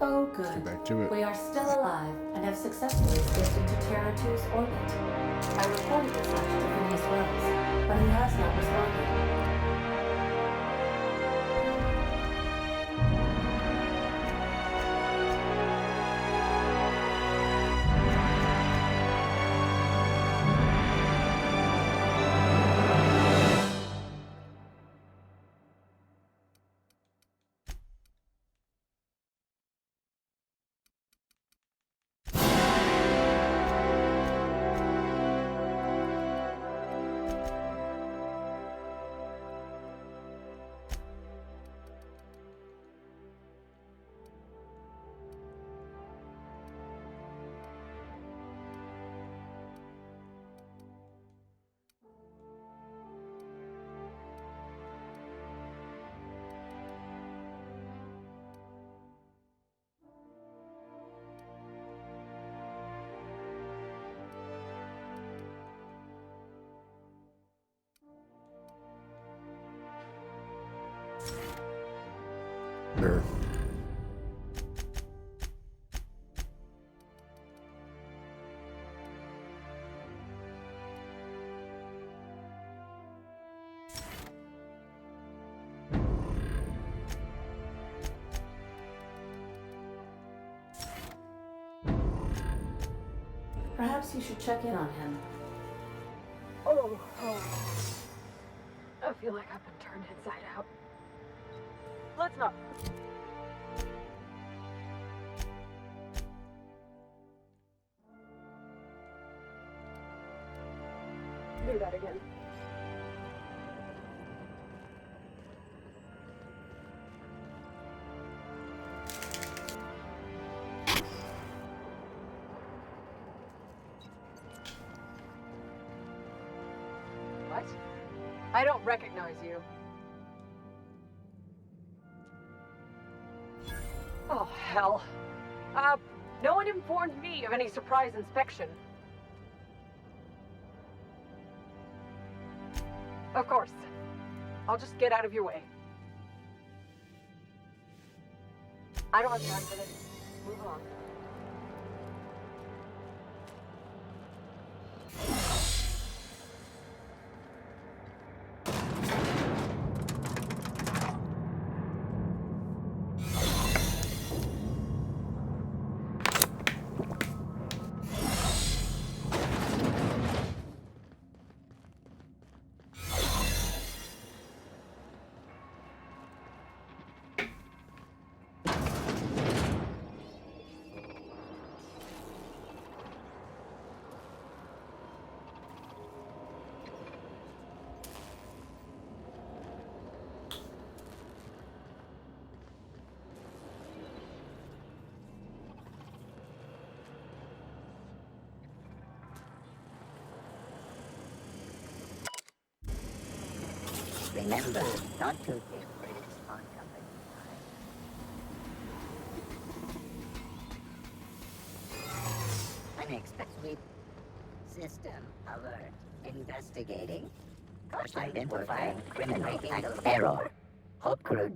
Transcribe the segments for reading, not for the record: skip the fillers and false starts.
Oh, Let's good. get back to it. We are still alive and have successfully skipped into Terra 2's orbit. I reported this much to Phineas Wells, but he has not responded. Sure. Perhaps you should check in on him. Oh. I feel like I've been turned inside out. Let's not. Do that again. What? I don't recognize you. Oh, hell. No one informed me of any surprise inspection. Of course. I'll just get out of your way. I don't have time for this. Move along. Remember not to give British on company time. Unexpected system alert. Investigating. Caution identifying criminal error. Hope crew.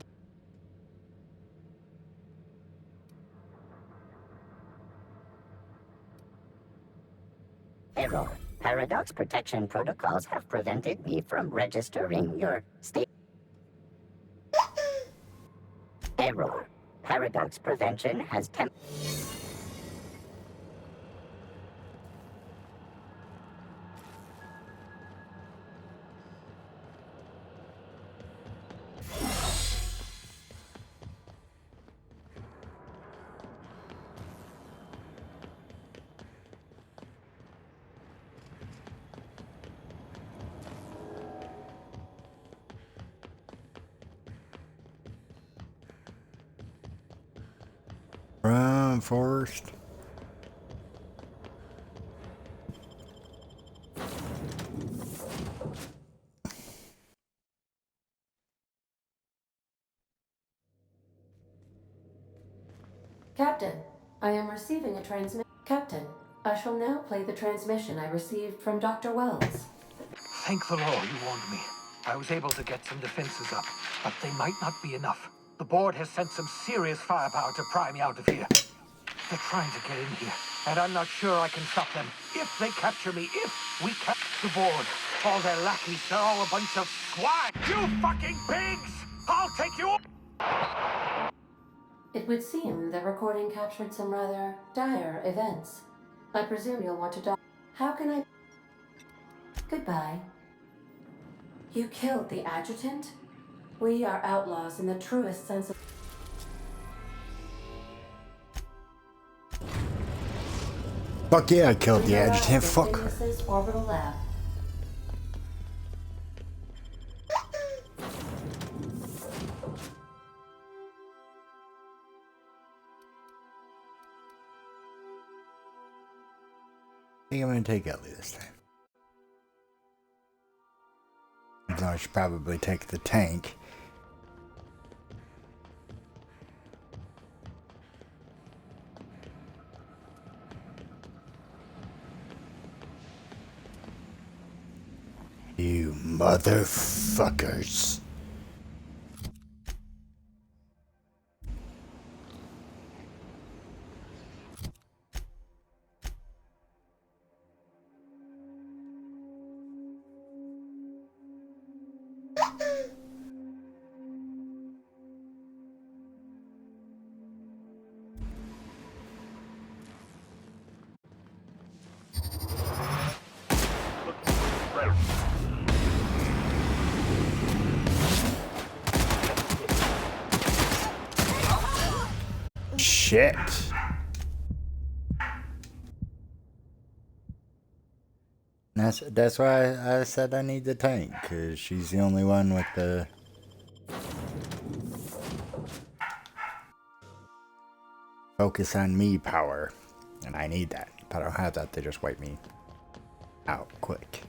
Error. Paradox protection protocols have prevented me from registering your state. Error. Paradox prevention has Run, Forrest. Captain, I am receiving a transmission. Captain, I shall now play the transmission I received from Dr. Wells. Thank the law you warned me. I was able to get some defenses up, but they might not be enough. The board has sent some serious firepower to pry me out of here. They're trying to get in here, and I'm not sure I can stop them. If they capture me, if we capture the board, all their lackeys, they're all a bunch of swine. You fucking pigs! I'll take you. It would seem the recording captured some rather dire events. I presume you'll want to doc. How can I... Goodbye. You killed the adjutant? We are outlaws in the truest sense of... Fuck yeah, I killed the We arrived adjutant. in Fuck her. Phineas's orbital lab. I think I'm gonna take Ellie this time. Even though I should probably take the tank. You motherfuckers. Shit. That's why I said I need the tank, because she's the only one with the focus on me power, and I need that. If I don't have that, they just wipe me out quick.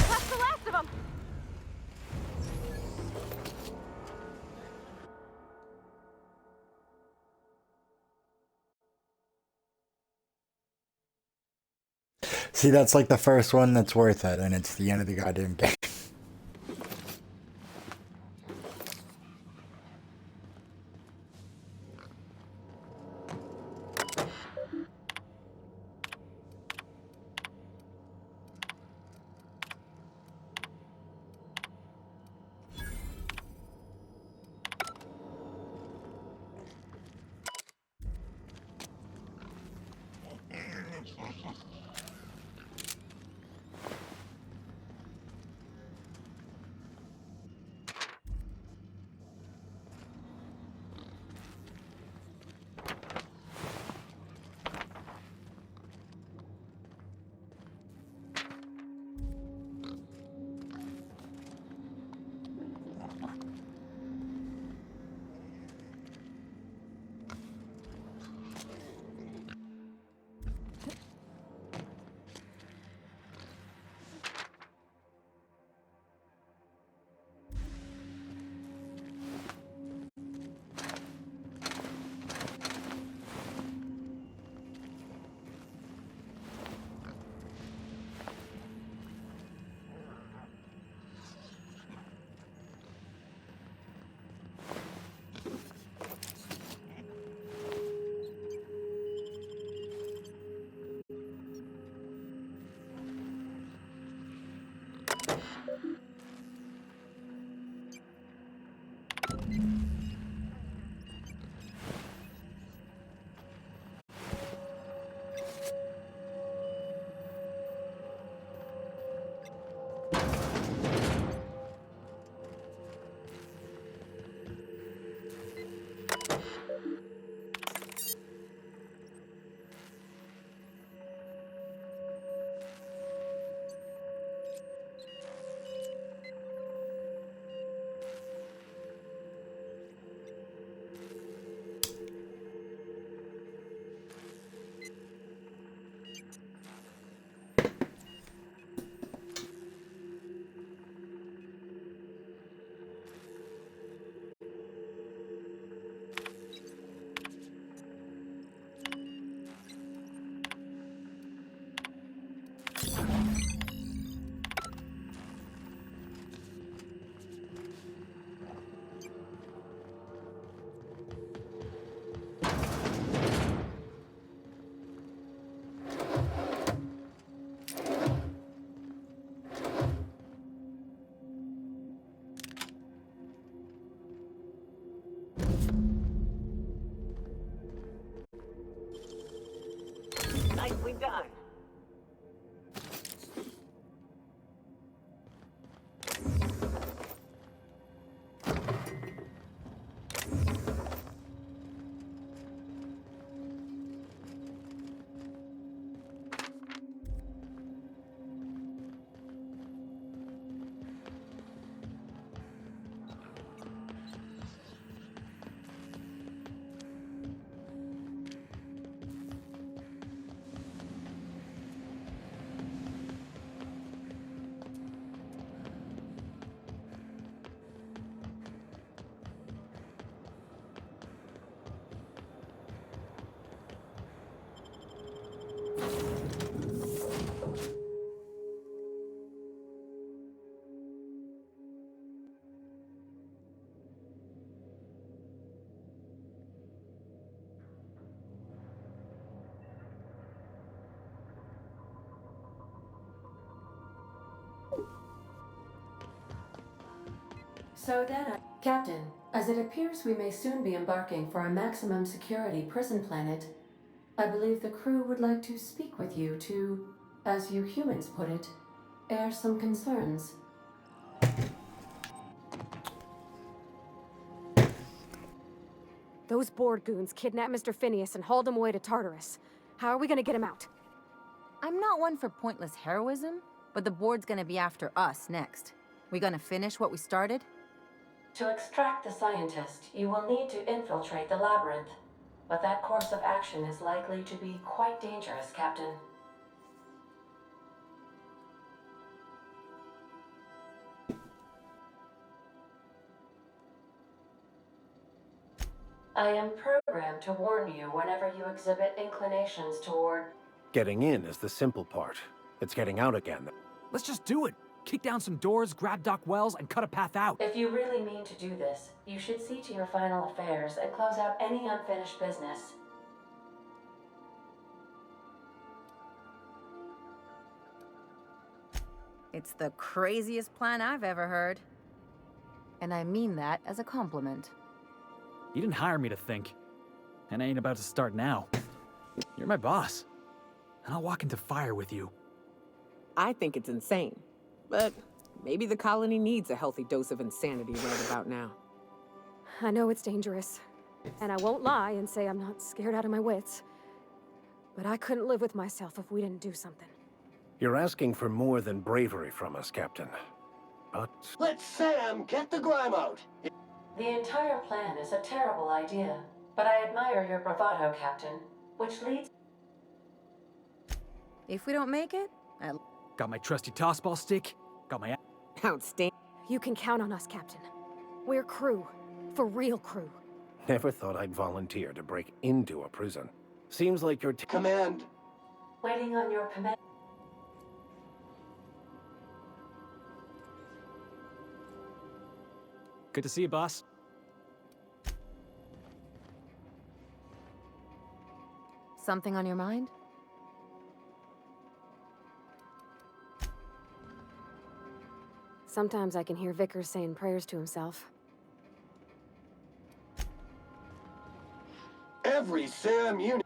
That's the last of them! See, that's like the first one that's worth it, and it's the end of the goddamn game. done. So then Captain, as it appears we may soon be embarking for a maximum security prison planet, I believe the crew would like to speak with you to, as you humans put it, air some concerns. Those board goons kidnapped Mr. Phineas and hauled him away to Tartarus. How are we gonna get him out? I'm not one for pointless heroism, but the board's gonna be after us next. We gonna finish what we started? To extract the scientist, you will need to infiltrate the labyrinth. But that course of action is likely to be quite dangerous, Captain. I am programmed to warn you whenever you exhibit inclinations toward... Getting in is the simple part. It's getting out again. Let's just do it. Kick down some doors, grab Doc Wells, and cut a path out. If you really mean to do this, you should see to your final affairs and close out any unfinished business. It's the craziest plan I've ever heard. And I mean that as a compliment. You didn't hire me to think. And I ain't about to start now. You're my boss. And I'll walk into fire with you. I think it's insane. But maybe the colony needs a healthy dose of insanity right about now. I know it's dangerous. And I won't lie and say I'm not scared out of my wits. But I couldn't live with myself if we didn't do something. You're asking for more than bravery from us, Captain. But... Let Sam get the grime out! The entire plan is a terrible idea, but I admire your bravado, Captain, which leads... If we don't make it, Got my trusty tossball stick, got my... Outstanding. You can count on us, Captain. We're crew. For real crew. Never thought I'd volunteer to break into a prison. Seems like you're... Command! Waiting on your command... Good to see you, boss. something on your mind? Sometimes I can hear Vickers saying prayers to himself. Every Sam unit.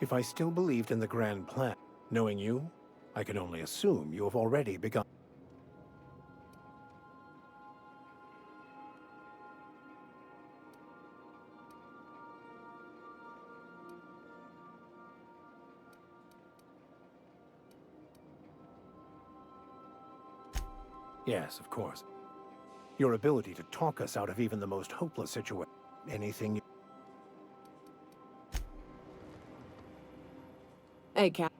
If I still believed in the grand plan, knowing you, I can only assume you have already begun. Yes, of course. Your ability to talk us out of even the most hopeless situation. Anything you... Hey, Cap.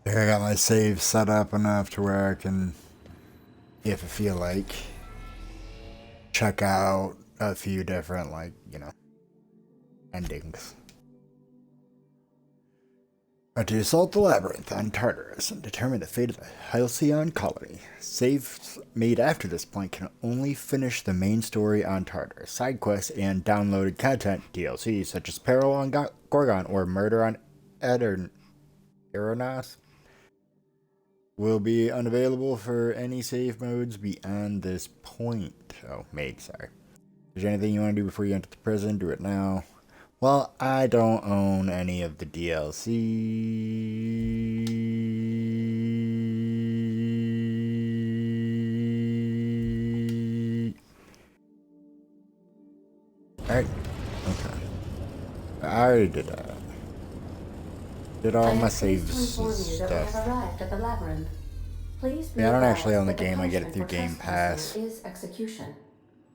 I think I got my save set up enough to where I can, if I feel like, check out a few different, like, you know, endings. To assault the labyrinth on Tartarus and determine the fate of the Halcyon colony. Saves made after this point can only finish the main story on Tartarus. Side quests and downloaded content DLC such as Peril on Gorgon or Murder on Eronos will be unavailable for any save modes beyond this point. Oh, made, sorry. Is there anything you want to do before you enter the prison? Do it now. Well, I don't own any of the DLC. Alright. Okay. I already did that. Did all my saves and stuff. Arrived at the labyrinth. Please be Yeah, I don't actually own the advised that game. I get it punishment through for Game trespassing Pass. Is execution.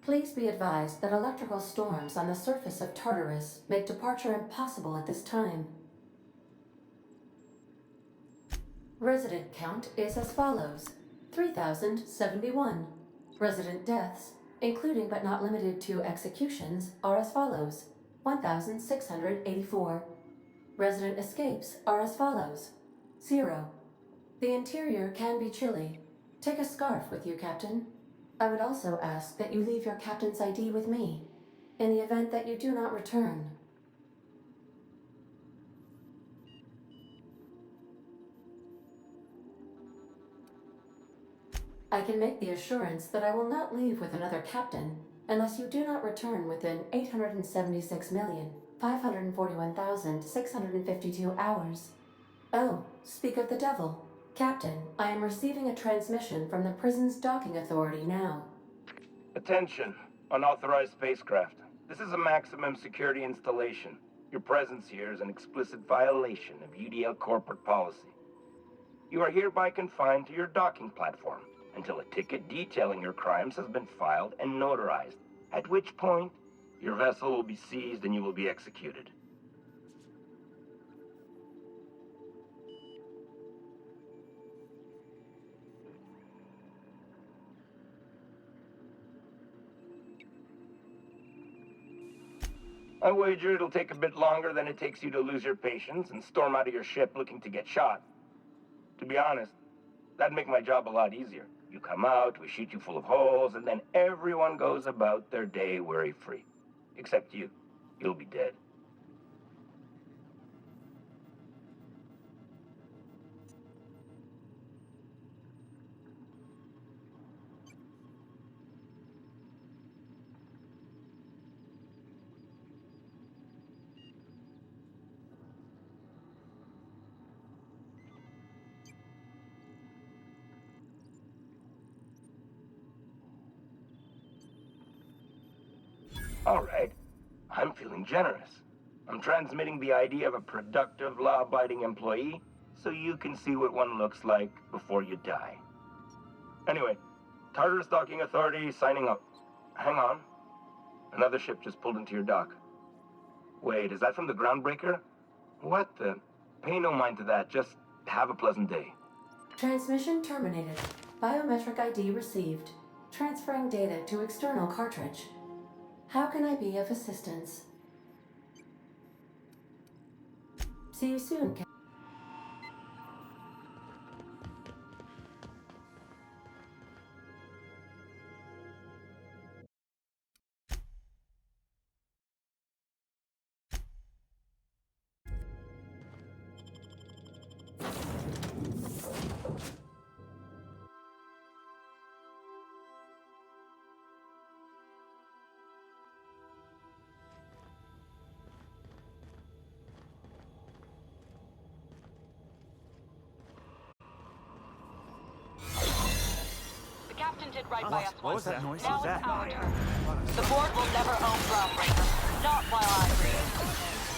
Please be advised that electrical storms on the surface of Tartarus make departure impossible at this time. Resident count is as follows: 3,071. Resident deaths, including but not limited to executions, are as follows: 1,684. Resident escapes are as follows: 0. The interior can be chilly. Take a scarf with you, Captain. I would also ask that you leave your captain's ID with me, in the event that you do not return. I can make the assurance that I will not leave with another captain unless you do not return within 876,541,652 hours. Oh, speak of the devil. Captain, I am receiving a transmission from the prison's docking authority now. Attention, unauthorized spacecraft. This is a maximum security installation. Your presence here is an explicit violation of UDL corporate policy. You are hereby confined to your docking platform until a ticket detailing your crimes has been filed and notarized, at which point your vessel will be seized and you will be executed. I wager it'll take a bit longer than it takes you to lose your patience and storm out of your ship looking to get shot. To be honest, that'd make my job a lot easier. You come out, we shoot you full of holes, and then everyone goes about their day worry-free. Except you. You'll be dead. All right. I'm feeling generous. I'm transmitting the idea of a productive, law-abiding employee so you can see what one looks like before you die. Anyway, Tartarus Docking Authority signing up. Hang on. Another ship just pulled into your dock. Wait, is that from the Groundbreaker? What the? Pay no mind to that. Just have a pleasant day. Transmission terminated. Biometric ID received. Transferring data to external cartridge. How can I be of assistance? See you soon, Captain. Did right by us What was once. that noise? Now What was it's that? our turn. The board will never own Groundbreaker. Not while I breathe.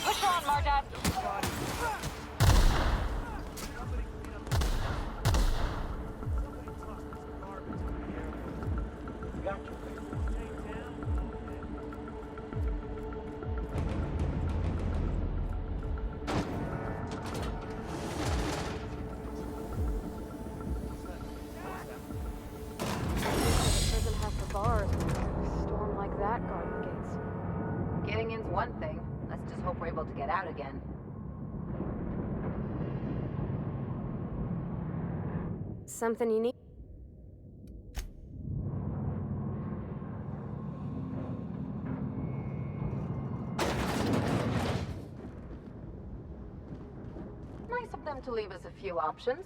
Push on, Mardad. Getting in's one thing. Let's just hope we're able to get out again. Something you need? Nice of them to leave us a few options.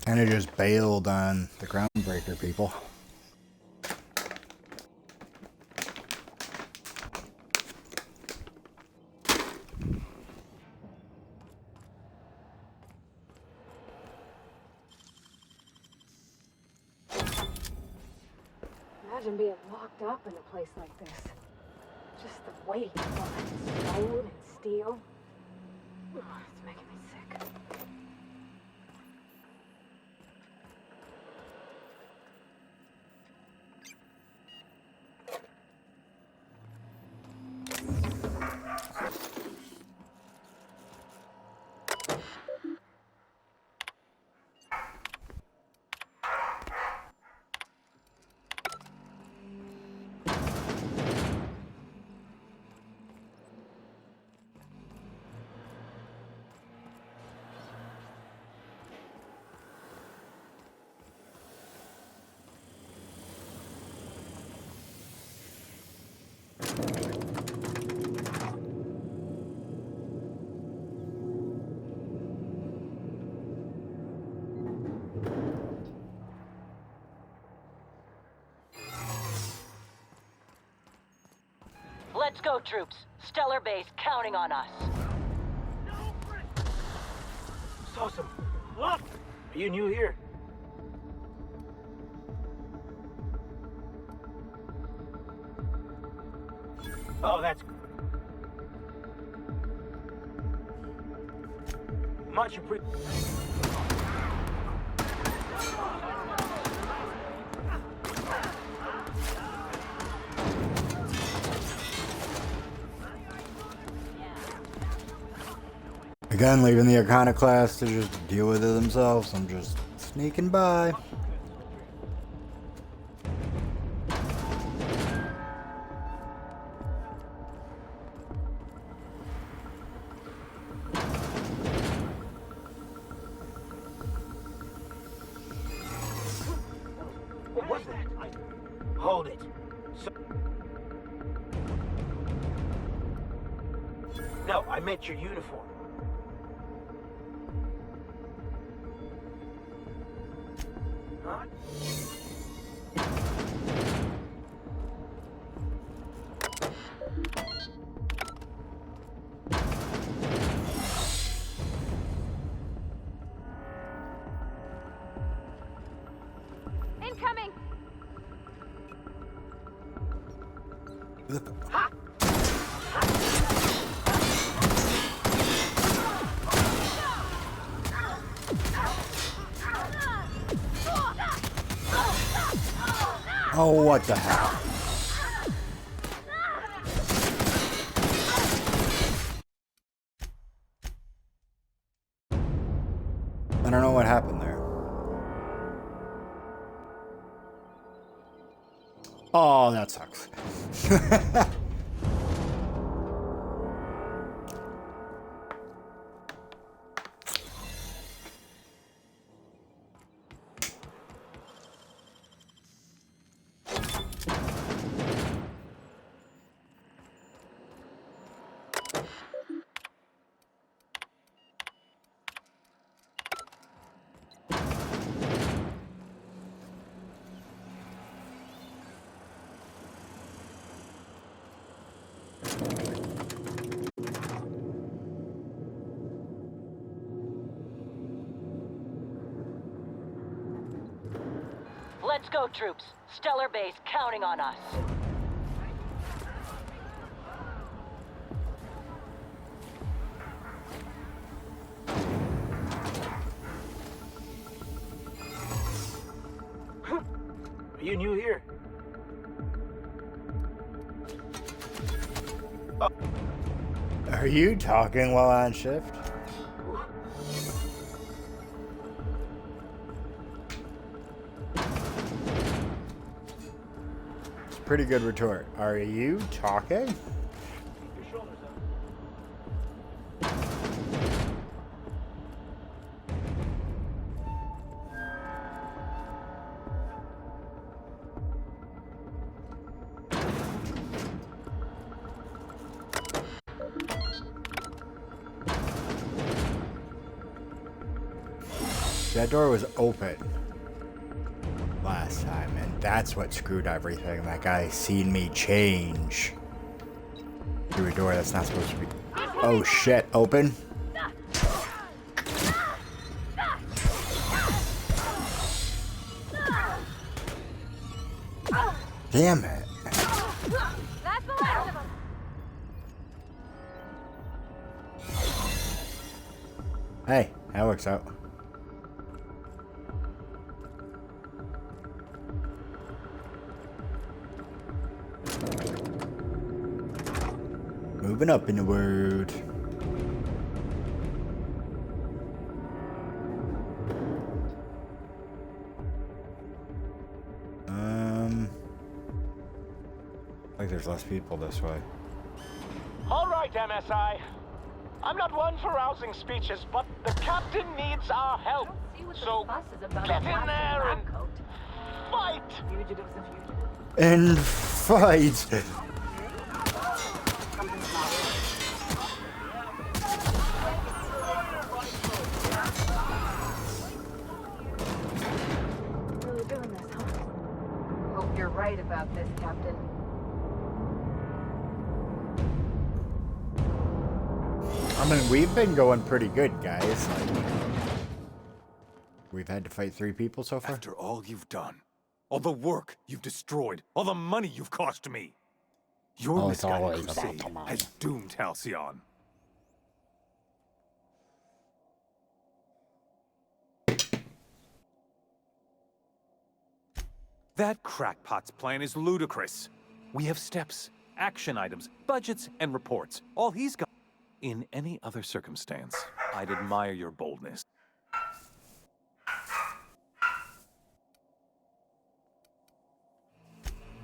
And it just bailed on the groundbreaker people. Imagine being locked up in a place like this. Just the weight of all that stone and steel. Oh, it's making me sick. Let's go, troops. Stellar Base counting on us. Awesome. Look! Are you new here? Oh, that's... Much appreciated. Again, leaving the iconoclasts to just deal with it themselves. I'm just sneaking by. What was that? Hold it. No, I meant your uniform. Huh? Incoming! Oh, what the hell? I don't know what happened there. Oh, that sucks. Let's go, troops. Stellar Base counting on us. Are you new here? Are you talking while on shift? It's a pretty good retort. Are you talking? That door was open last time, and that's what screwed everything. That guy seen me change through a door that's not supposed to be. Oh shit, open? Damn it. That's the last of them. Hey, that works out. Moving up in the world. Like there's less people this way. All right, MSI. I'm not one for rousing speeches, but the captain needs our help. So get in there and fight. And fight. Really doing this, huh? Hope you're right about this, Captain. I mean, we've been going pretty good, guys. Like, we've had to fight 3 people so far. After all you've done, all the work you've destroyed, all the money you've cost me, your misguided crusade has doomed Halcyon. That crackpot's plan is ludicrous. We have steps, action items, budgets, and reports. All he's got. In any other circumstance, I'd admire your boldness.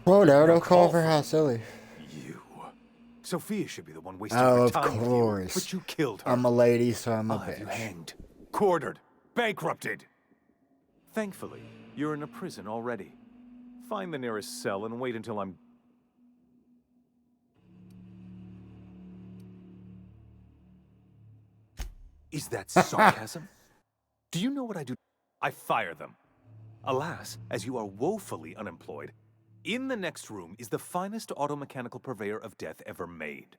Oh, no, don't call for how silly. You. Sophia should be the one wasting her time with you, but you killed her. I'm a lady, so I'm a I'll have you bitch. hanged, quartered, bankrupted. Thankfully, you're in a prison already. Find the nearest cell and wait until I'm... Is that sarcasm? Do you know what I do? I fire them. Alas, as you are woefully unemployed, in the next room is the finest automechanical purveyor of death ever made.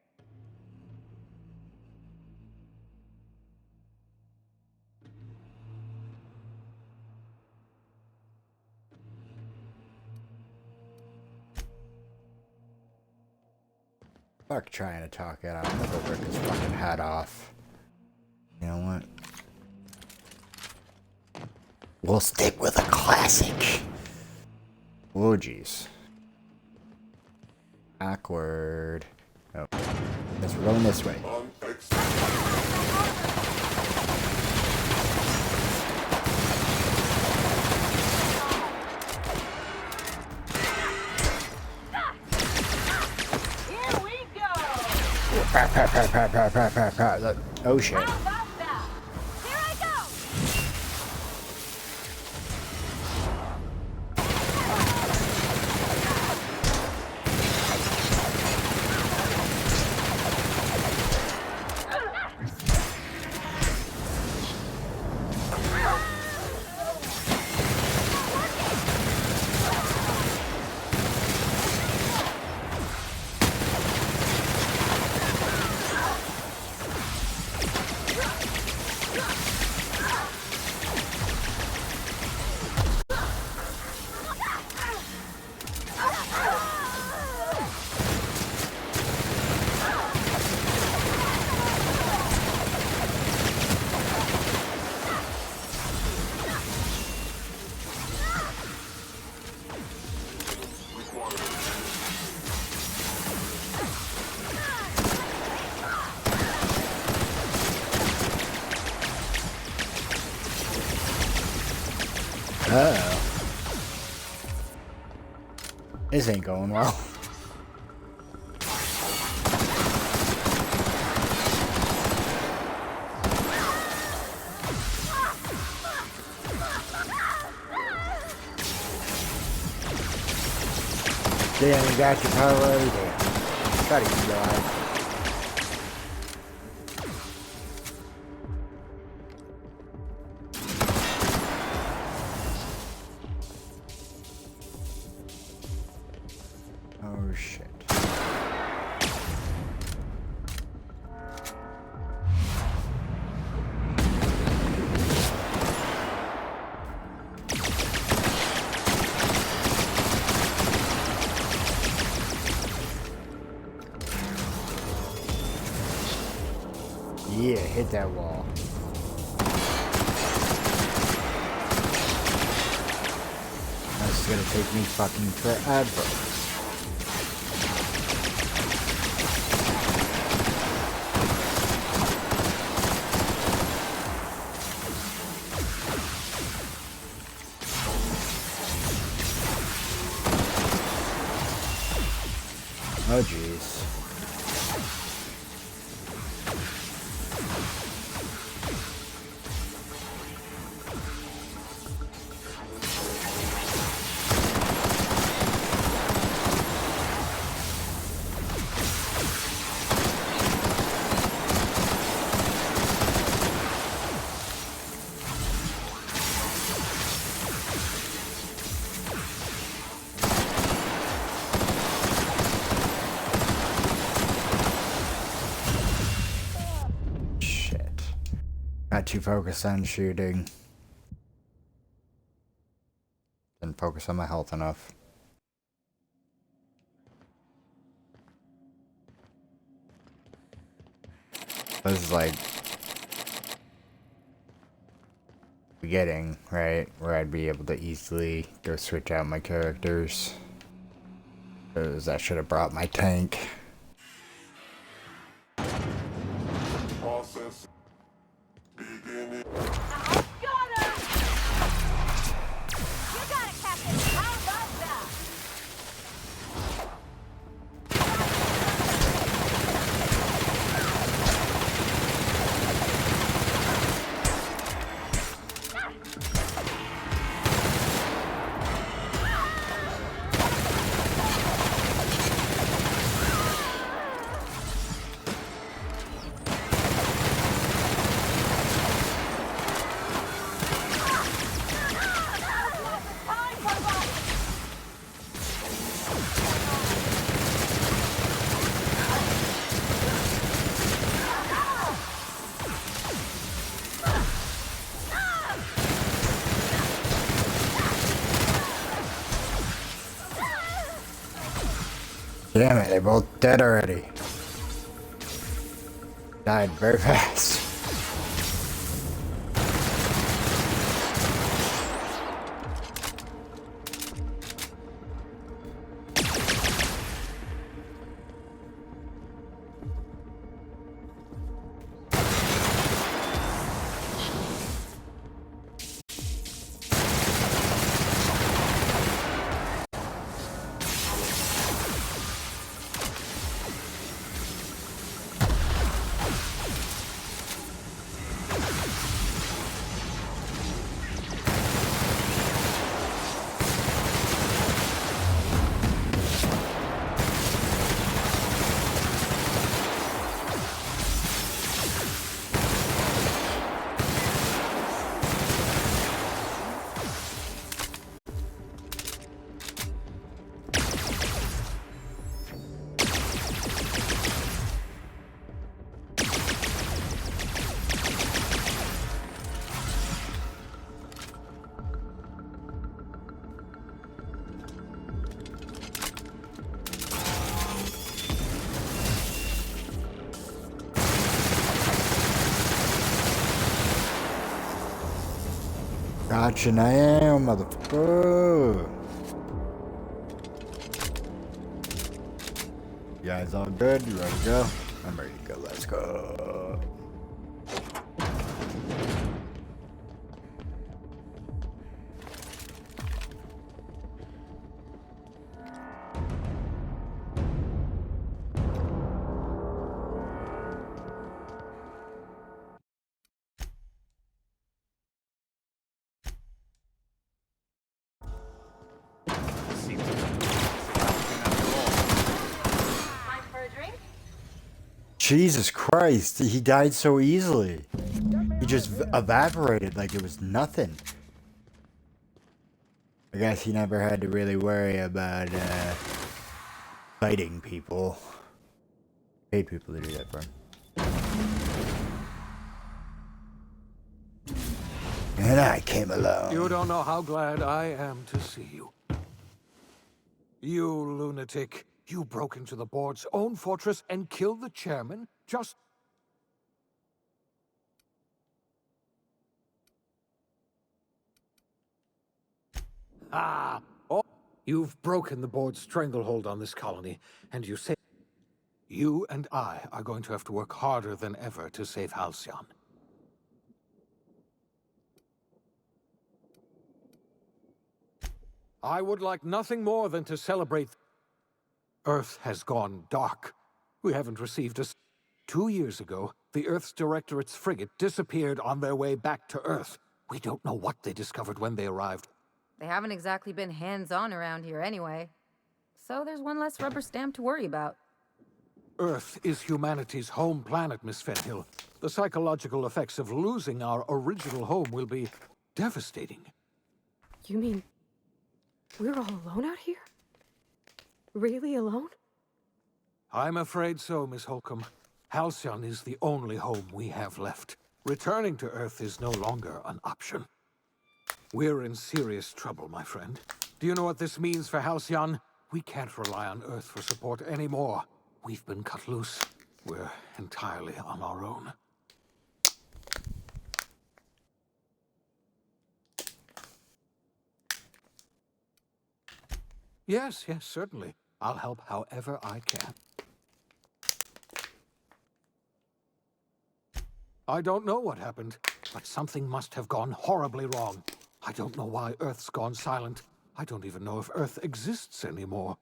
Fuck trying to talk it out. I'm gonna go rip his fucking head off. You know what? We'll stick with a classic. Oh, jeez. Awkward. Oh. Guess we're going this way. Here we go! Look. Oh, shit. How about that? Here I go! Uh-oh. This ain't going well. Damn, you got your power already there. Gotta keep alive. Oh shit. Yeah, hit that wall. This is gonna take me fucking forever. Oh jeez. Not too focused on shooting. Didn't focus on my health enough. This is like... beginning, right? Where I'd be able to easily go switch out my characters. Because I should have brought my tank. Process beginning. Damn it, they're both dead already. Died very fast. Gotcha now, motherfucker. You guys all good? You ready to go? I'm ready to go. Let's go. Jesus Christ, he died so easily. He just evaporated like it was nothing. I guess he never had to really worry about fighting people. Paid people to do that for him. And I came along. You don't know how glad I am to see you. You lunatic. You broke into the board's own fortress and killed the chairman just... Ah! Oh, you've broken the board's stranglehold on this colony, and you say... You and I are going to have to work harder than ever to save Halcyon. I would like nothing more than to celebrate... Earth has gone dark. We haven't received a... 2 years ago, the Earth's Directorate's frigate disappeared on their way back to Earth. We don't know what they discovered when they arrived. They haven't exactly been hands-on around here anyway. So there's one less rubber stamp to worry about. Earth is humanity's home planet, Miss Fenhill. The psychological effects of losing our original home will be devastating. You mean we're all alone out here? Really alone? I'm afraid so, Miss Holcomb. Halcyon is the only home we have left. Returning to Earth is no longer an option. We're in serious trouble, my friend. Do you know what this means for Halcyon? We can't rely on Earth for support anymore. We've been cut loose. We're entirely on our own. Yes, certainly. I'll help however I can. I don't know what happened, but something must have gone horribly wrong. I don't know why Earth's gone silent. I don't even know if Earth exists anymore.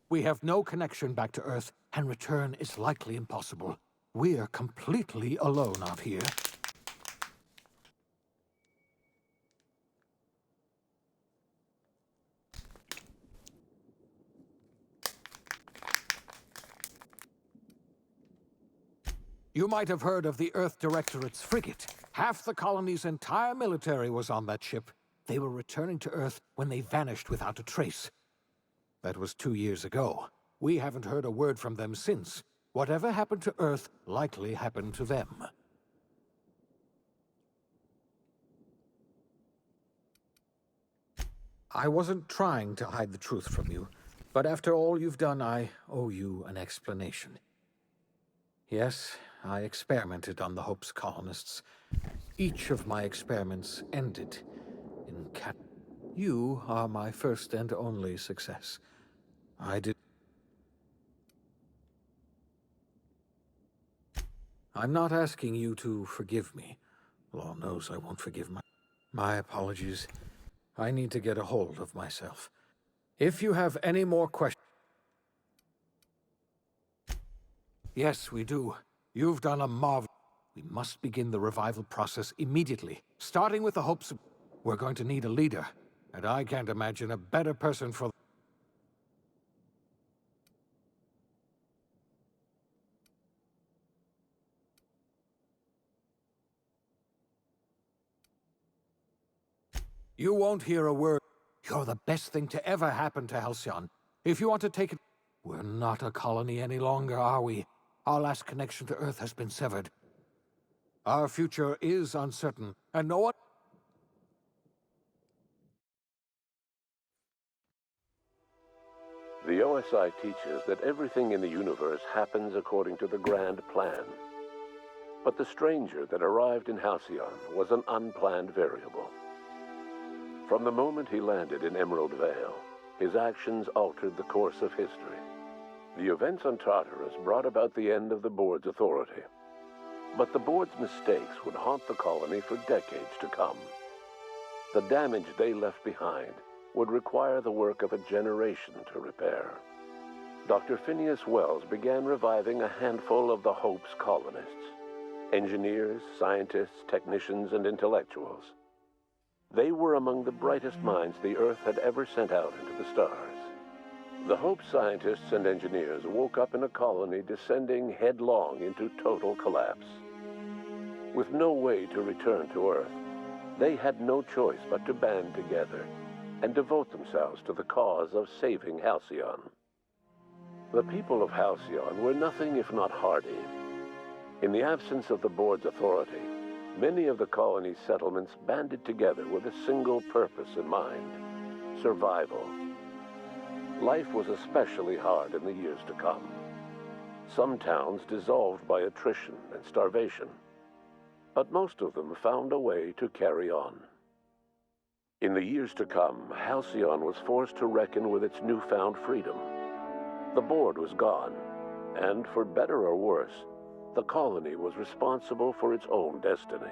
We have no connection back to Earth, and return is likely impossible. We're completely alone out here. You might have heard of the Earth Directorate's frigate. Half the colony's entire military was on that ship. They were returning to Earth when they vanished without a trace. That was 2 years ago. We haven't heard a word from them since. Whatever happened to Earth likely happened to them. I wasn't trying to hide the truth from you, but after all you've done, I owe you an explanation. Yes, I experimented on the Hope's colonists. Each of my experiments ended in cat. You are my first and only success. I did. I'm not asking you to forgive me. Law knows I won't forgive my apologies. I need to get a hold of myself. If you have any more questions... Yes, we do. You've done a marvel. We must begin the revival process immediately, starting with the hopes of... We're going to need a leader, and I can't imagine a better person for... You won't hear a word. You're the best thing to ever happen to Halcyon. If you want to take it... We're not a colony any longer, are we? Our last connection to Earth has been severed. Our future is uncertain, and no one... The OSI teaches that everything in the universe happens according to the grand plan. But the stranger that arrived in Halcyon was an unplanned variable. From the moment he landed in Emerald Vale, his actions altered the course of history. The events on Tartarus brought about the end of the board's authority. But the board's mistakes would haunt the colony for decades to come. The damage they left behind would require the work of a generation to repair. Dr. Phineas Wells began reviving a handful of the Hope's colonists. Engineers, scientists, technicians, and intellectuals. They were among the brightest minds the Earth had ever sent out into the stars. The Hope scientists and engineers woke up in a colony descending headlong into total collapse. With no way to return to Earth, they had no choice but to band together and devote themselves to the cause of saving Halcyon. The people of Halcyon were nothing if not hardy. In the absence of the board's authority, many of the colony's settlements banded together with a single purpose in mind: survival. Life was especially hard in the years to come. Some towns dissolved by attrition and starvation, but most of them found a way to carry on. In the years to come, Halcyon was forced to reckon with its newfound freedom. The board was gone, and for better or worse, the colony was responsible for its own destiny.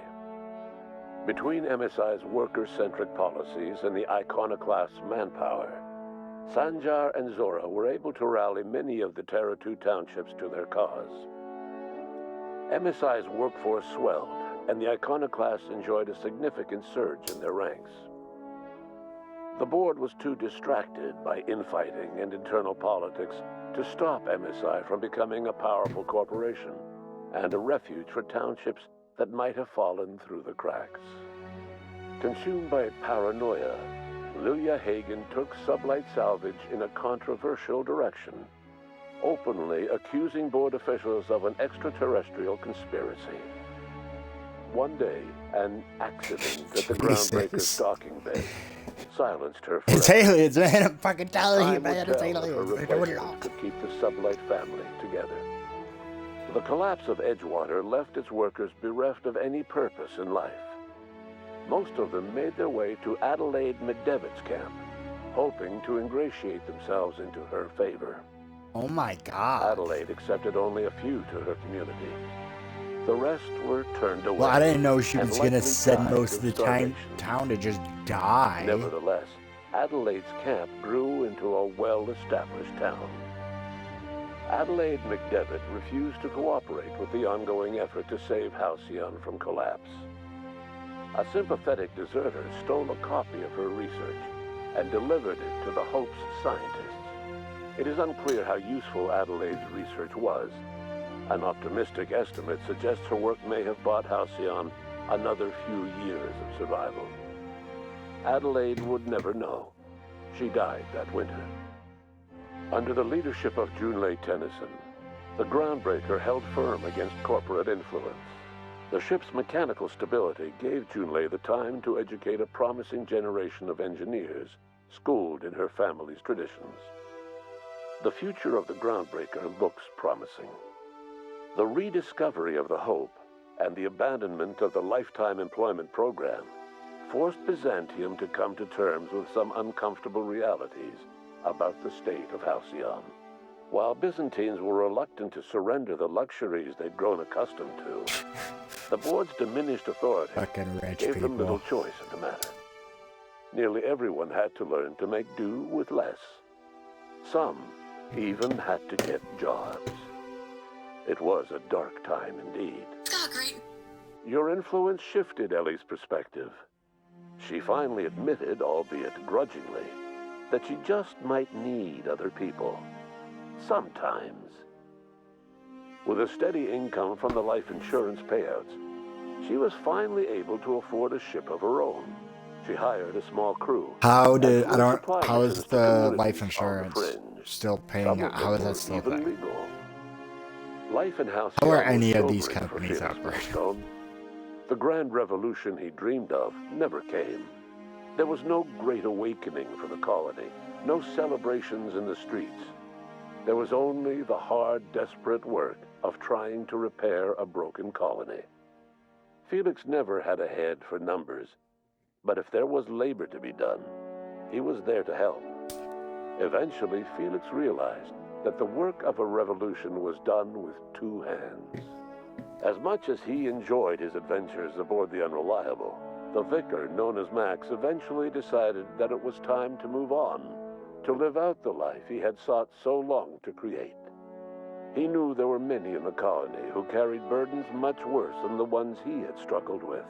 Between MSI's worker-centric policies and the iconoclast's manpower, Sanjar and Zora were able to rally many of the Terra 2 townships to their cause. MSI's workforce swelled, and the iconoclasts enjoyed a significant surge in their ranks. The board was too distracted by infighting and internal politics to stop MSI from becoming a powerful corporation and a refuge for townships that might have fallen through the cracks. Consumed by paranoia, Lilia Hagen took Sublight Salvage in a controversial direction, openly accusing board officials of an extraterrestrial conspiracy. One day, an accident at the groundbreaker's docking bay silenced her forever. It's aliens, man. I'm fucking telling you, man. It's Time would tell if her aliens. replacement could keep the Sublight family together. The collapse of Edgewater left its workers bereft of any purpose in life. Most of them made their way to Adelaide McDevitt's camp, hoping to ingratiate themselves into her favor. Oh my God. Adelaide accepted only a few to her community. The rest were turned away. Well, I didn't know she and was gonna likely send died most of the starvation. town to just die. Nevertheless, Adelaide's camp grew into a well-established town. Adelaide McDevitt refused to cooperate with the ongoing effort to save Halcyon from collapse. A sympathetic deserter stole a copy of her research and delivered it to the Hope's scientists. It is unclear how useful Adelaide's research was. An optimistic estimate suggests her work may have bought Halcyon another few years of survival. Adelaide would never know. She died that winter. Under the leadership of Junlei Tennyson, the groundbreaker held firm against corporate influence. The ship's mechanical stability gave Junlei the time to educate a promising generation of engineers schooled in her family's traditions. The future of the groundbreaker looks promising. The rediscovery of the Hope and the abandonment of the lifetime employment program forced Byzantium to come to terms with some uncomfortable realities about the state of Halcyon. While Byzantines were reluctant to surrender the luxuries they'd grown accustomed to, the board's diminished authority gave them little choice in the matter. Nearly everyone had to learn to make do with less. Some even had to get jobs. It was a dark time indeed. Your influence shifted Ellie's perspective. She finally admitted, albeit grudgingly, that she just might need other people. Sometimes. With a steady income from the life insurance payouts, she was finally able to afford a ship of her own. She hired a small crew. How is the life insurance still paying out? How is that still paying? Legal. Life in Halcyon How are any of was these sobering for companies Felix operating? Moonstone. The grand revolution he dreamed of never came. There was no great awakening for the colony, no celebrations in the streets. There was only the hard, desperate work of trying to repair a broken colony. Felix never had a head for numbers, but if there was labor to be done, he was there to help. Eventually, Felix realized that the work of a revolution was done with two hands. As much as he enjoyed his adventures aboard the Unreliable, the vicar, known as Max, eventually decided that it was time to move on, to live out the life he had sought so long to create. He knew there were many in the colony who carried burdens much worse than the ones he had struggled with,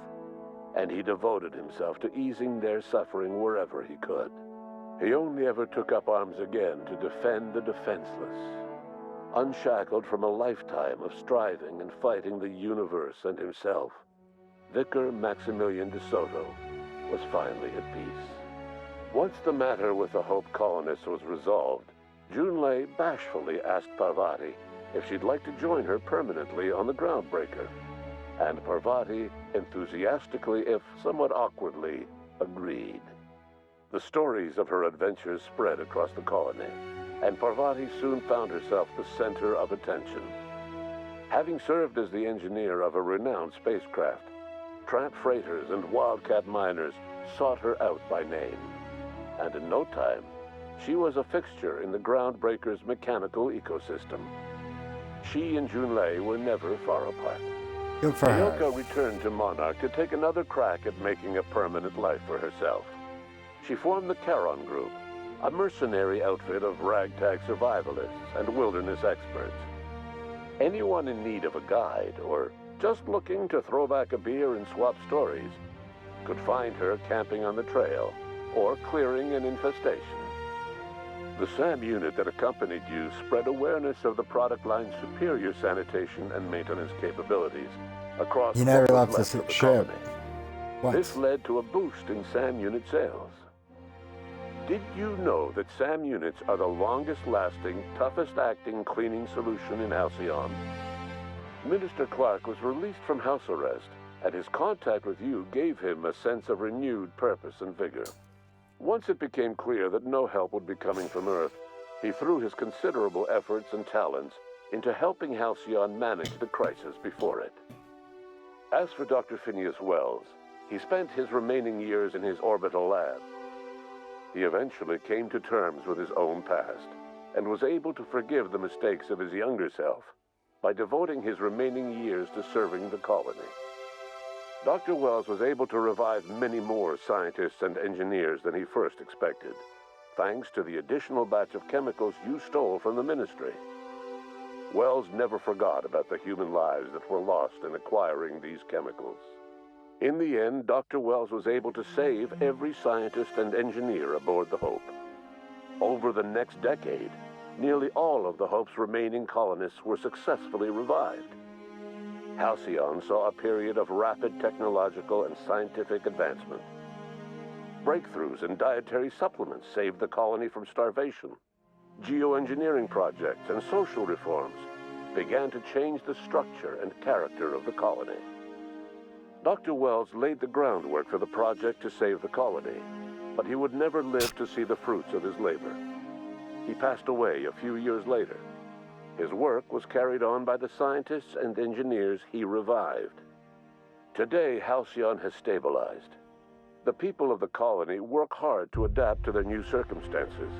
and he devoted himself to easing their suffering wherever he could. He only ever took up arms again to defend the defenseless. Unshackled from a lifetime of striving and fighting the universe and himself, Vicar Maximilian de Soto was finally at peace. Once the matter with the Hope colonists was resolved, Junlei bashfully asked Parvati if she'd like to join her permanently on the Groundbreaker, and Parvati enthusiastically, if somewhat awkwardly, agreed. The stories of her adventures spread across the colony, and Parvati soon found herself the center of attention. Having served as the engineer of a renowned spacecraft, tramp freighters and wildcat miners sought her out by name. And in no time, she was a fixture in the Groundbreaker's mechanical ecosystem. She and Junlei were never far apart. Good for her. Ayoko returned to Monarch to take another crack at making a permanent life for herself. She formed the Charon Group, a mercenary outfit of ragtag survivalists and wilderness experts. Anyone in need of a guide, or just looking to throw back a beer and swap stories, could find her camping on the trail or clearing an infestation. The SAM unit that accompanied you spread awareness of the product line's superior sanitation and maintenance capabilities across He never what was left the of ship. colony. Once. This led to a boost in SAM unit sales. Did you know that SAM units are the longest-lasting, toughest-acting cleaning solution in Halcyon? Minister Clark was released from house arrest, and his contact with you gave him a sense of renewed purpose and vigor. Once it became clear that no help would be coming from Earth, he threw his considerable efforts and talents into helping Halcyon manage the crisis before it. As for Dr. Phineas Wells, he spent his remaining years in his orbital lab. He eventually came to terms with his own past and was able to forgive the mistakes of his younger self by devoting his remaining years to serving the colony. Dr. Wells was able to revive many more scientists and engineers than he first expected, thanks to the additional batch of chemicals you stole from the Ministry. Wells never forgot about the human lives that were lost in acquiring these chemicals. In the end, Dr. Wells was able to save every scientist and engineer aboard the Hope. Over the next decade, nearly all of the Hope's remaining colonists were successfully revived. Halcyon saw a period of rapid technological and scientific advancement. Breakthroughs in dietary supplements saved the colony from starvation. Geoengineering projects and social reforms began to change the structure and character of the colony. Dr. Wells laid the groundwork for the project to save the colony, but he would never live to see the fruits of his labor. He passed away a few years later. His work was carried on by the scientists and engineers he revived. Today, Halcyon has stabilized. The people of the colony work hard to adapt to their new circumstances.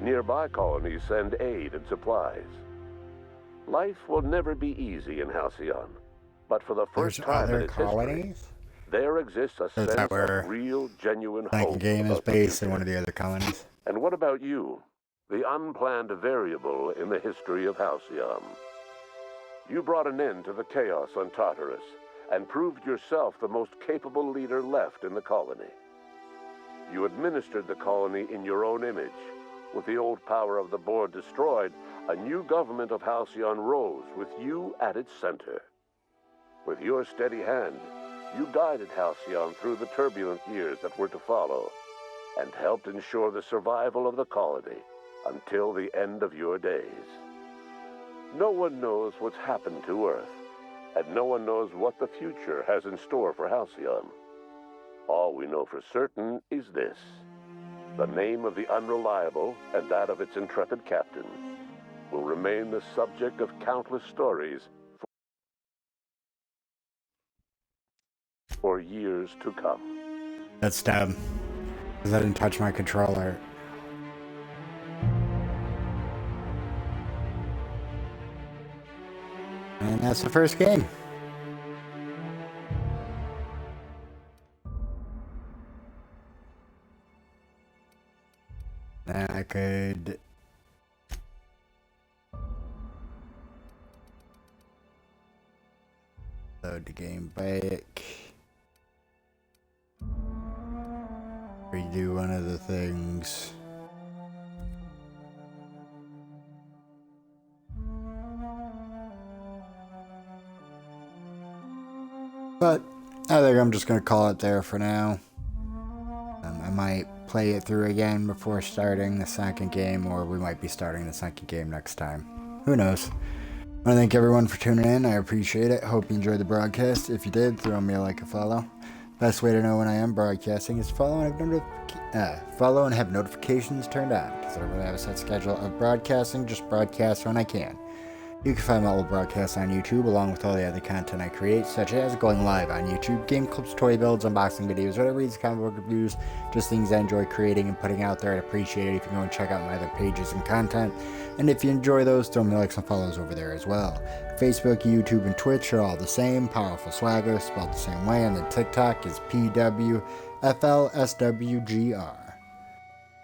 Nearby colonies send aid and supplies. Life will never be easy in Halcyon, but for the first time in its history, there exists a sense of real, genuine hope. The game is based in one of the other colonies. And what about you? The unplanned variable in the history of Halcyon. You brought an end to the chaos on Tartarus and proved yourself the most capable leader left in the colony. You administered the colony in your own image. With the old power of the board destroyed, a new government of Halcyon rose with you at its center. With your steady hand, you guided Halcyon through the turbulent years that were to follow and helped ensure the survival of the colony until the end of your days. No one knows what's happened to Earth, and no one knows what the future has in store for Halcyon. All we know for certain is this: the name of the Unreliable and that of its intrepid captain will remain the subject of countless stories for years to come. That's dumb, because I didn't touch my controller. And that's the first game. Then I could load the game back. Redo one of the things. But I think I'm just going to call it there for now. I might play it through again before starting the second game, or we might be starting the second game next time. Who knows? I want to thank everyone for tuning in. I appreciate it. Hope you enjoyed the broadcast. If you did, throw me a like and follow. Best way to know when I am broadcasting is follow and have notifications turned on, because I don't really have a set schedule of broadcasting, just broadcast when I can. You can find my old broadcasts on YouTube, along with all the other content I create, such as going live on YouTube, game clips, toy builds, unboxing videos, whatever reads, comic book reviews, just things I enjoy creating and putting out there. I'd appreciate it if you go and check out my other pages and content. And if you enjoy those, throw me likes and follows over there as well. Facebook, YouTube, and Twitch are all the same. Powerful Swagger, spelled the same way. And then TikTok is PWFLSWGR.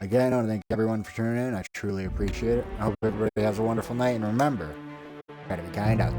Again, I want to thank everyone for tuning in. I truly appreciate it. I hope everybody has a wonderful night. And remember, try to be kind out there.